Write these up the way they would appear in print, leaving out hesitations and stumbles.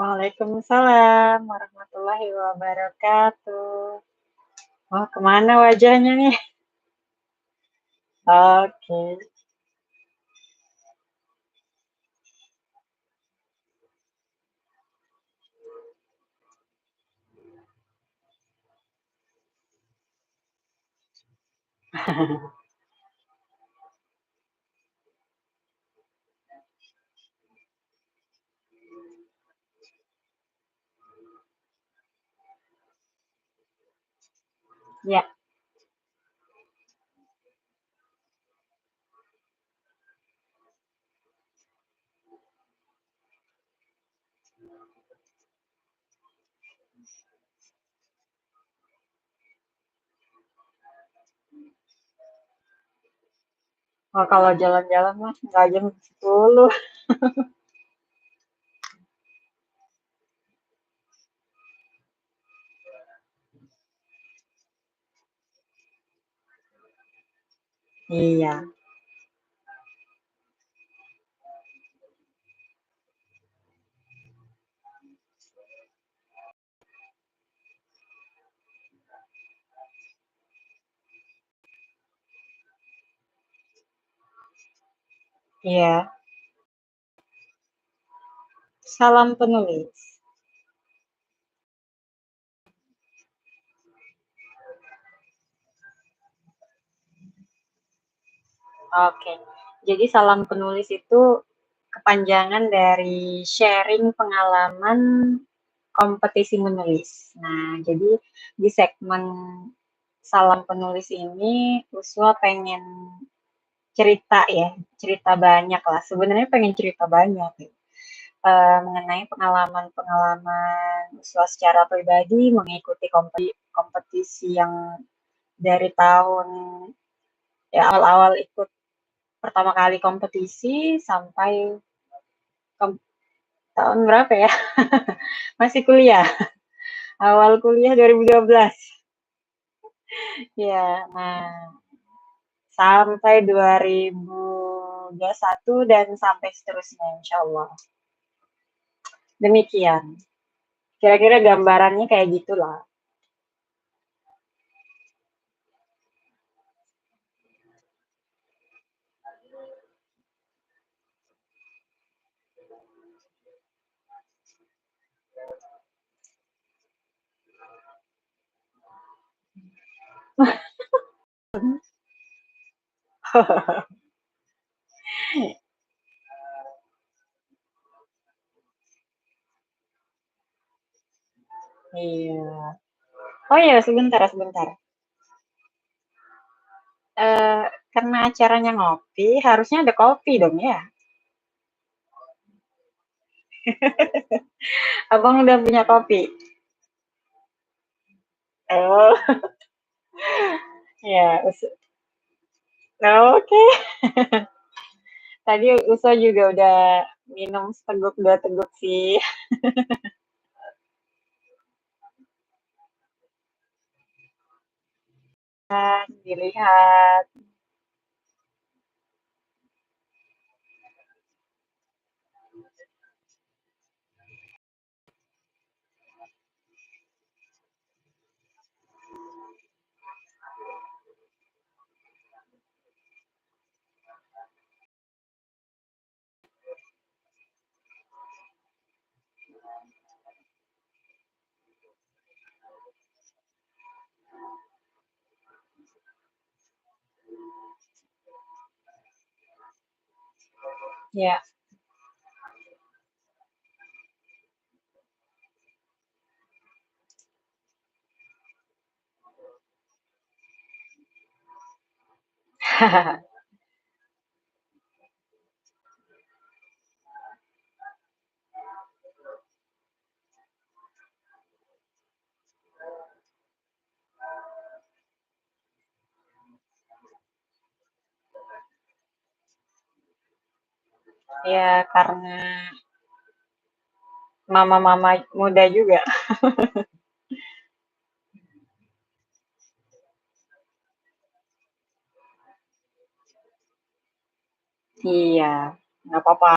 Waalaikumsalam warahmatullahi wabarakatuh. Oh, kemana wajahnya nih? Oke. Ya, oh, kalau jalan-jalan mah nggak jam 10. Iya. Iya, salam penulis. Oke. Jadi salam penulis itu kepanjangan dari sharing pengalaman kompetisi menulis. Nah, jadi di segmen salam penulis ini Uswa pengen cerita ya, cerita banyak lah. Sebenarnya pengen cerita banyak ya. Mengenai pengalaman-pengalaman Uswa secara pribadi mengikuti kompetisi yang dari tahun ya awal-awal ikut pertama kali kompetisi sampai ke tahun berapa ya? Masih kuliah. Awal kuliah 2012. Ya, nah sampai 2021 dan sampai seterusnya insya Allah. Demikian. Kira-kira gambarannya kayak gitulah. Iya. Oh iya, sebentar, sebentar. Eh, karena acaranya ngopi, harusnya ada kopi dong ya. Abang udah punya kopi. Oh, ya. Oke. Tadi Uso juga udah minum seteguk dua teguk sih. Dilihat. Ya. Ya, karena mama-mama muda juga. Iya, nggak apa-apa.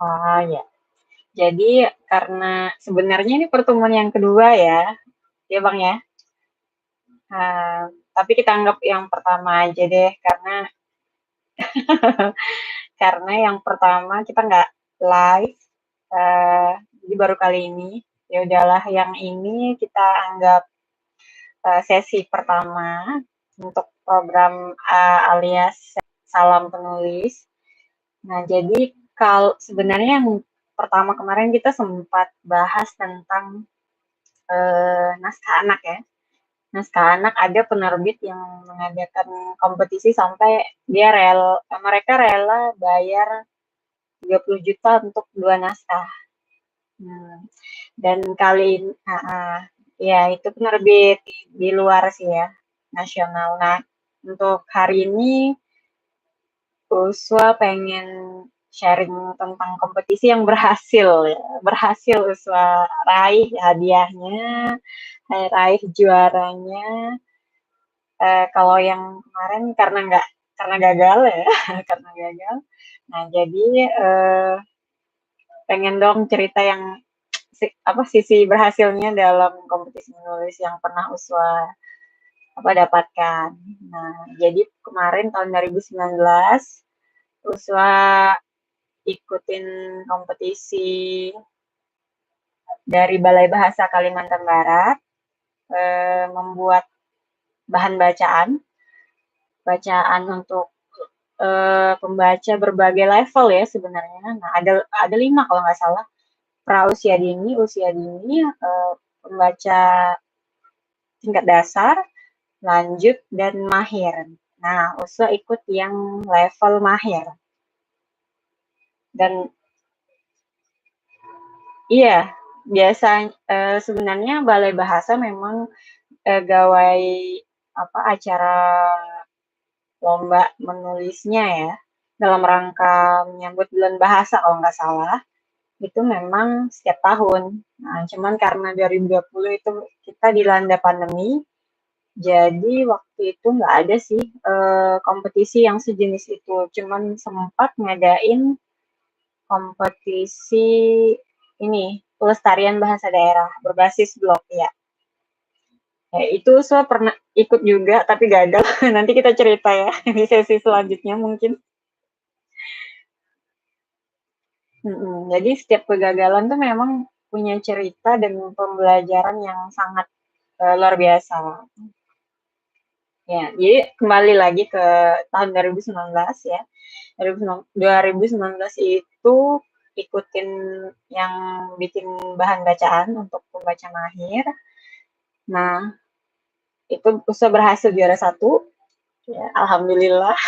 Oh ya, jadi karena sebenarnya ini pertemuan yang kedua ya, ya Bang ya. Tapi kita anggap yang pertama aja deh, karena karena yang pertama kita nggak live, jadi baru kali ini. Ya udahlah, yang ini kita anggap sesi pertama untuk program alias salam penulis. Nah, jadi kalau sebenarnya yang pertama kemarin kita sempat bahas tentang naskah anak ya. Naskah anak ada penerbit yang mengadakan kompetisi sampai mereka rela bayar 30 juta untuk 2 naskah. Dan kali ini, ya itu penerbit di luar sih ya, nasional. Nah, untuk hari ini Uswa pengen sharing tentang kompetisi yang berhasil ya, berhasil Uswa raih hadiahnya, raih juaranya. Kalau yang kemarin karena gagal ya, karena gagal. Nah, jadi pengen dong cerita yang sisi berhasilnya dalam kompetisi menulis yang pernah Uswa dapatkan. Nah, jadi kemarin tahun 2019 Uswa ikutin kompetisi dari Balai Bahasa Kalimantan Barat, membuat bahan bacaan untuk pembaca berbagai level ya sebenarnya. Nah, ada 5 kalau nggak salah. Usia dini, pembaca tingkat dasar, lanjut, dan mahir. Nah, Uswa ikut yang level mahir. Dan iya, biasa sebenarnya Balai Bahasa memang gawai acara lomba menulisnya ya, dalam rangka menyambut bulan bahasa kalau nggak salah, itu memang setiap tahun. Nah, cuman karena 2020 itu kita dilanda pandemi, jadi waktu itu nggak ada sih kompetisi yang sejenis itu. Cuman sempat ngadain kompetisi ini, pelestarian bahasa daerah berbasis blog ya. Ya, itu saya pernah ikut juga tapi gagal. Nanti kita cerita ya di sesi selanjutnya mungkin. Jadi setiap kegagalan tuh memang punya cerita dan pembelajaran yang sangat luar biasa. Ya, jadi kembali lagi ke tahun 2019 ya. 2019 itu ikutin yang bikin bahan bacaan untuk pembaca mahir. Nah, itu bisa berhasil juara 1. Ya, alhamdulillah.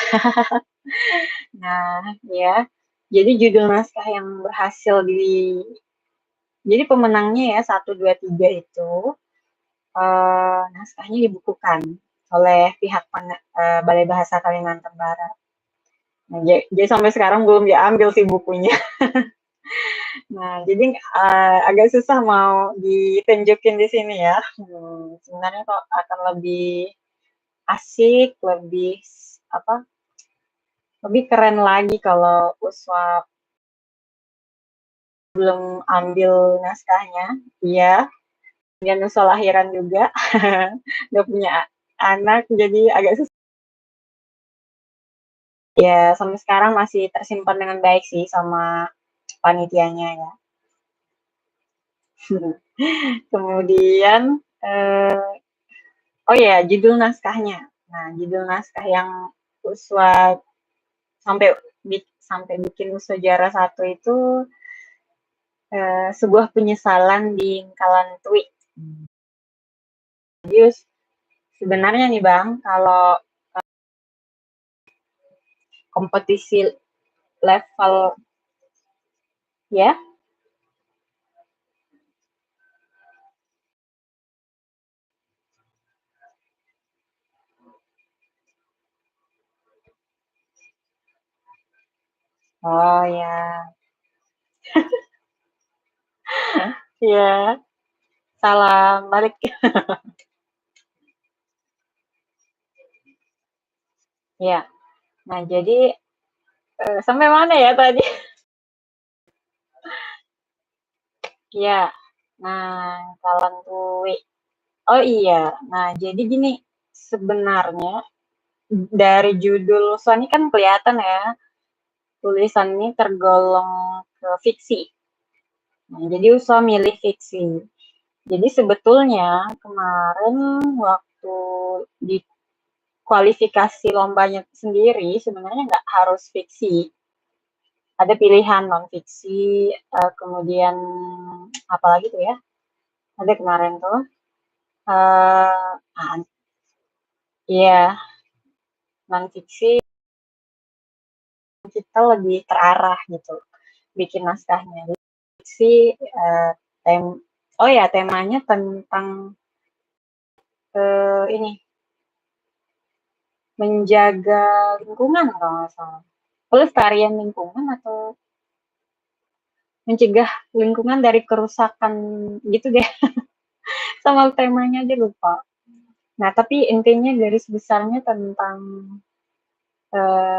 Nah, ya. Jadi judul naskah yang berhasil jadi pemenangnya ya 1, 2, 3 itu naskahnya dibukukan oleh pihak Balai Bahasa Kalimantan Barat. Nah, jadi sampai sekarang belum diambil sih bukunya. Nah, jadi agak susah mau ditunjukin di sini ya. Sebenarnya kok akan lebih asik, lebih keren lagi kalau Uswa belum ambil naskahnya. Iya, dan Uswa lahiran juga, nggak punya anak, jadi agak susah. Ya, sampai sekarang masih tersimpan dengan baik sih sama panitianya ya. Kemudian, oh ya, judul naskahnya. Nah, judul naskah yang Uswa sampai sampai bikin Uswa juara 1 itu sebuah penyesalan di Kalantui. Jadi sebenarnya nih Bang, kalau kompetisi level ya, oh ya, ya, salam balik. Ya, Nah, jadi sampai mana ya tadi? Iya. Nah, Kalantui. Oh iya. Nah, jadi gini, sebenarnya dari judul Sony kan kelihatan ya, tulisan ini tergolong ke fiksi. Nah, jadi Usha milih fiksi. Jadi sebetulnya kemarin waktu di kualifikasi lombanya sendiri sebenarnya nggak harus fiksi. Ada pilihan non fiksi, kemudian apalagi tuh ya? Ada kemarin tuh. Iya, non fiksi kita lebih terarah gitu bikin naskahnya. Fiksi tem oh ya temanya tentang ini menjaga lingkungan kalau nggak salah. Pelestarian lingkungan atau mencegah lingkungan dari kerusakan gitu deh. Sama temanya aja lupa. Nah, tapi intinya garis besarnya tentang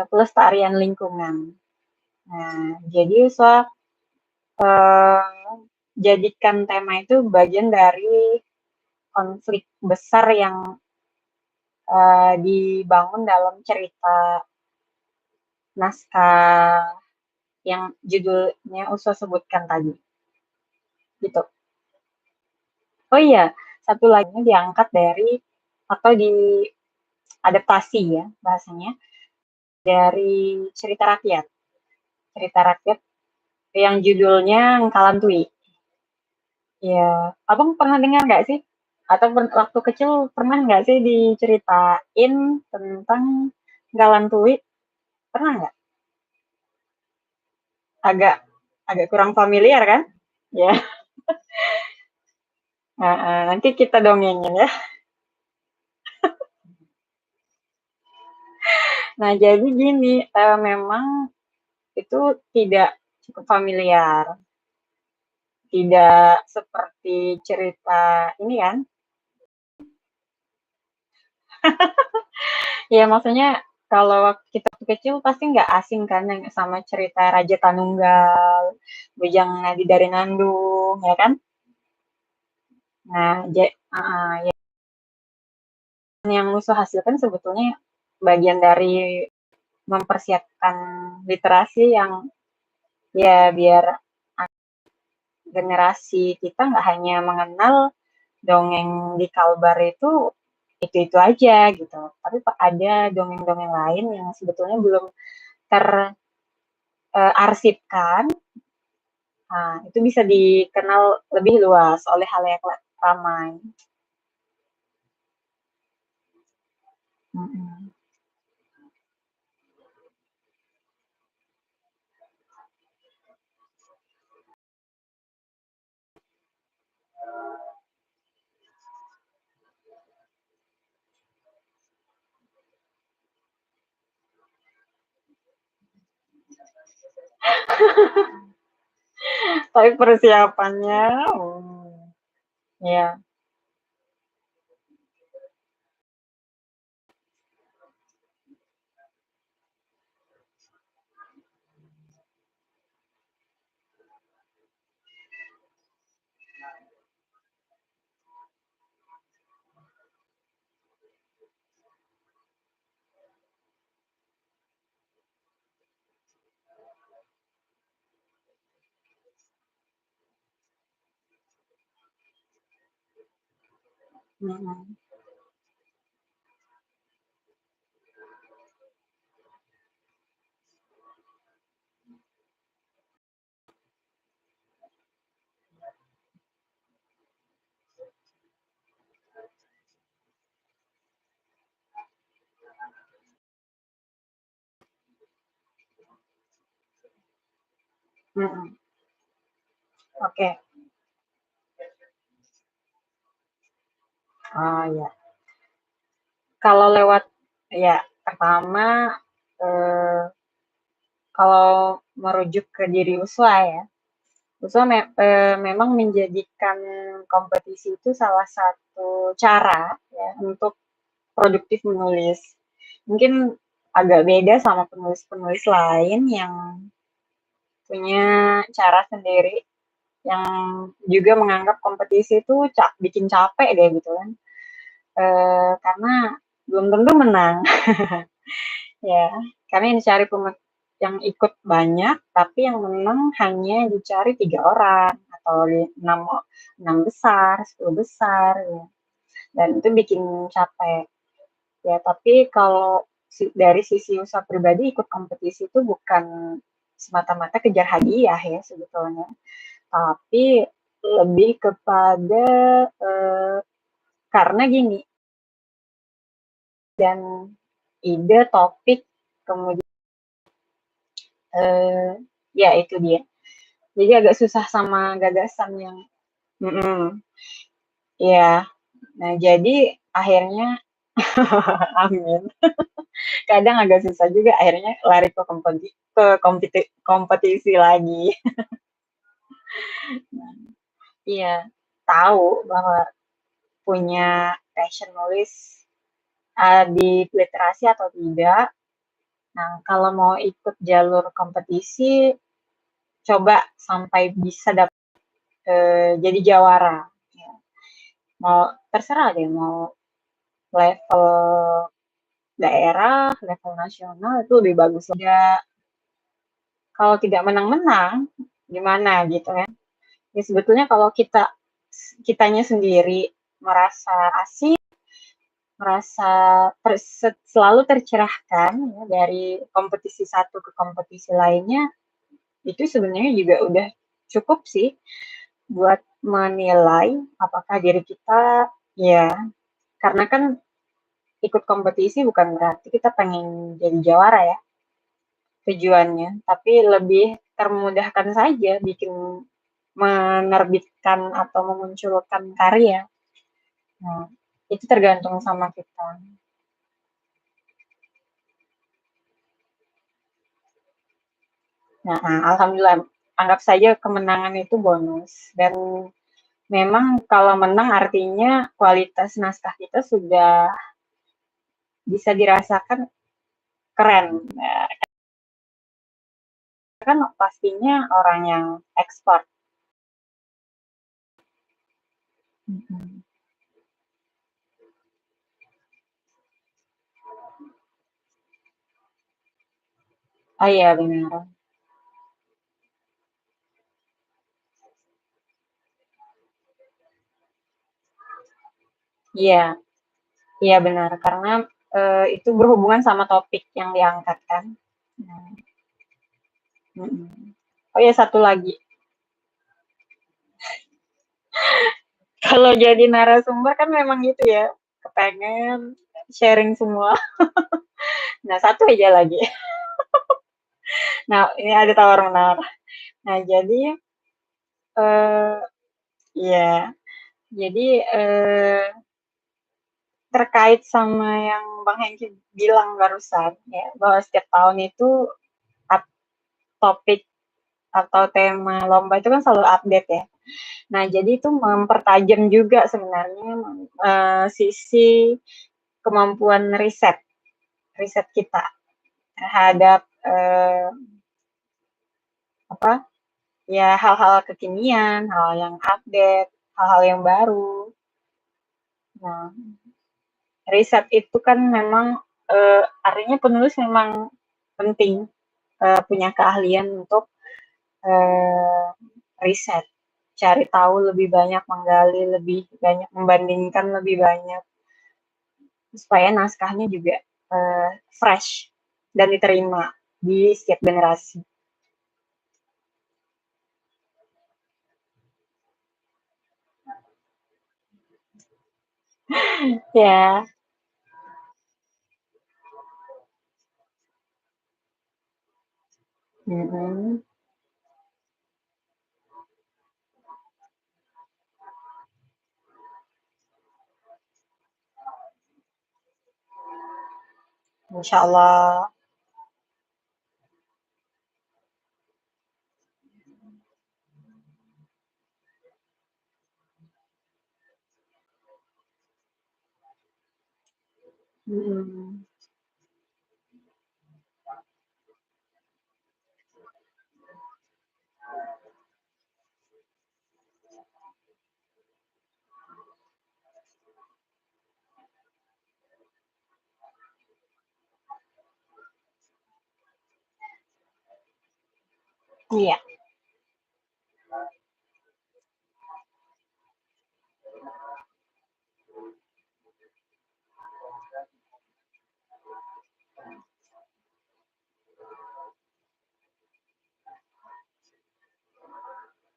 pelestarian lingkungan. Nah, jadi Usha jadikan tema itu bagian dari konflik besar yang dibangun dalam cerita naskah yang judulnya Usha sebutkan tadi. Gitu. Oh iya, satu lagi diangkat dari atau diadaptasi ya bahasanya dari cerita rakyat. Cerita rakyat yang judulnya Kalantui. Ya, abang pernah dengar nggak sih? Atau waktu kecil pernah nggak sih diceritain tentang Kalantui? Pernah nggak? Agak agak kurang familiar kan? Ya, nanti kita dongengin ya. Nah, jadi gini, memang itu tidak cukup familiar, tidak seperti cerita ini kan. Ya, maksudnya kalau kita waktu kecil pasti nggak asing kan yang sama cerita Raja Tanunggal, Bujang Nadi dari Nandung, ya kan? Nah, ya, yang Nusa hasilkan sebetulnya bagian dari mempersiapkan literasi yang ya biar generasi kita nggak hanya mengenal dongeng di Kalbar itu aja gitu, tapi ada dongeng-dongeng lain yang sebetulnya belum terarsipkan. Nah, itu bisa dikenal lebih luas oleh halayak ramai. Mm-mm. Tapi persiapannya, ya. Mm-mm. Mm-mm. Oke. Oh ya. Kalau lewat ya pertama eh, kalau merujuk ke diri Uswa ya, Uswa memang menjadikan kompetisi itu salah satu cara ya untuk produktif menulis. Mungkin agak beda sama penulis-penulis lain yang punya cara sendiri, yang juga menganggap kompetisi itu bikin capek deh gitu kan. Karena belum tentu menang. Ya, karena yang dicari yang ikut banyak, tapi yang menang hanya dicari 3 orang atau 6 besar, 10 besar, ya. Dan itu bikin capek. Ya, tapi kalau dari sisi usaha pribadi ikut kompetisi itu bukan semata-mata kejar hadiah ya sebetulnya, tapi lebih kepada karena gini, dan ide, topik, kemudian ya itu dia. Jadi agak susah sama gagasan yang, ya. Nah jadi akhirnya, amin. Kadang agak susah juga akhirnya lari ke kompetisi lagi. Iya, tahu bahwa punya passion nulis di literasi atau tidak. Nah, kalau mau ikut jalur kompetisi, coba sampai bisa jadi jawara. Ya. Mau terserah deh, mau level daerah, level nasional itu lebih bagus. Ya, kalau tidak menang-menang, gimana gitu ya. Ya sebetulnya kalau kitanya sendiri merasa asik, merasa selalu tercerahkan ya, dari kompetisi satu ke kompetisi lainnya, itu sebenarnya juga udah cukup sih buat menilai apakah diri kita, ya, karena kan ikut kompetisi bukan berarti kita pengen jadi jawara ya tujuannya, tapi lebih termudahkan saja bikin menerbitkan atau memunculkan karya. Nah, itu tergantung sama kita. Nah, alhamdulillah, anggap saja kemenangan itu bonus. Dan memang kalau menang artinya kualitas naskah kita sudah bisa dirasakan keren. Nah, kan pastinya orang yang ekspor. Oh iya benar. Iya, iya benar. Karena itu berhubungan sama topik yang diangkat kan. Nah, oh ya satu lagi, kalau jadi narasumber kan memang gitu ya, kepengen sharing semua. Nah satu aja lagi. Nah ini ada tawar menawar. Nah jadi eh ya, jadi terkait sama yang Bang Hengki bilang barusan ya, bahwa setiap tahun itu topik atau tema lomba itu kan selalu update ya. Nah, jadi itu mempertajam juga sebenarnya sisi kemampuan riset kita terhadap apa ya, hal-hal kekinian, hal yang update, hal-hal yang baru. Nah, riset itu kan memang artinya penulis memang penting punya keahlian untuk eh, riset, cari tahu lebih banyak, menggali lebih banyak, membandingkan lebih banyak, supaya naskahnya juga fresh dan diterima di setiap generasi. Ya, insya Allah. Iya,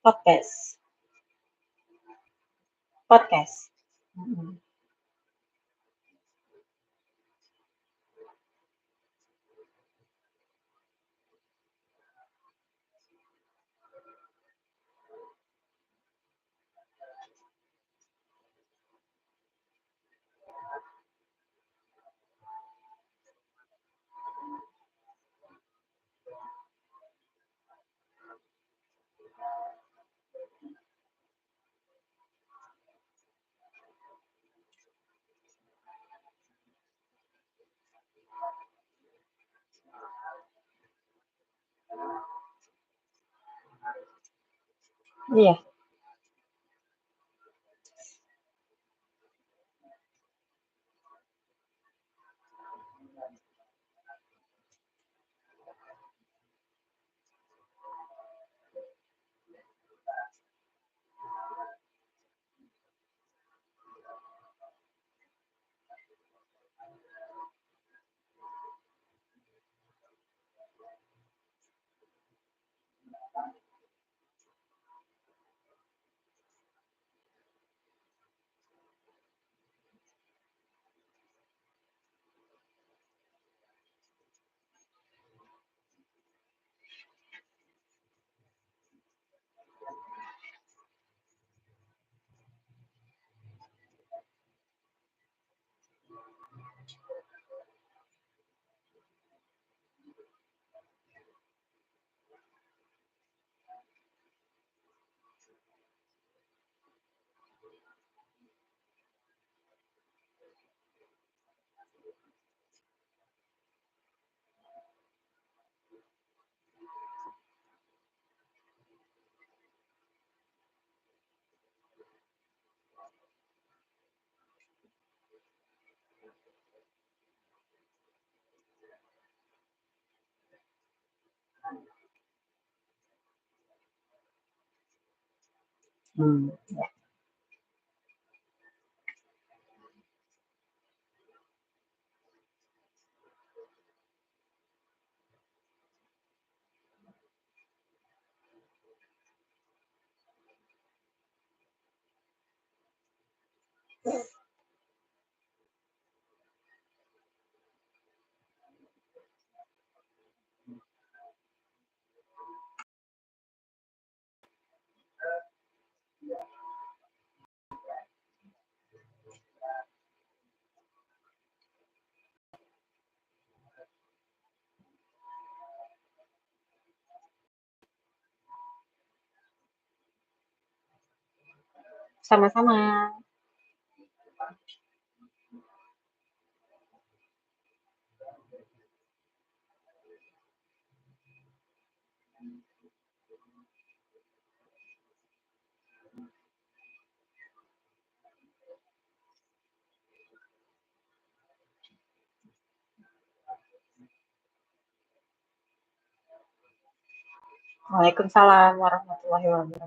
podcast. Podcast. Mhm. Iya, mmm, sama-sama. Waalaikumsalam warahmatullahi wabarakatuh.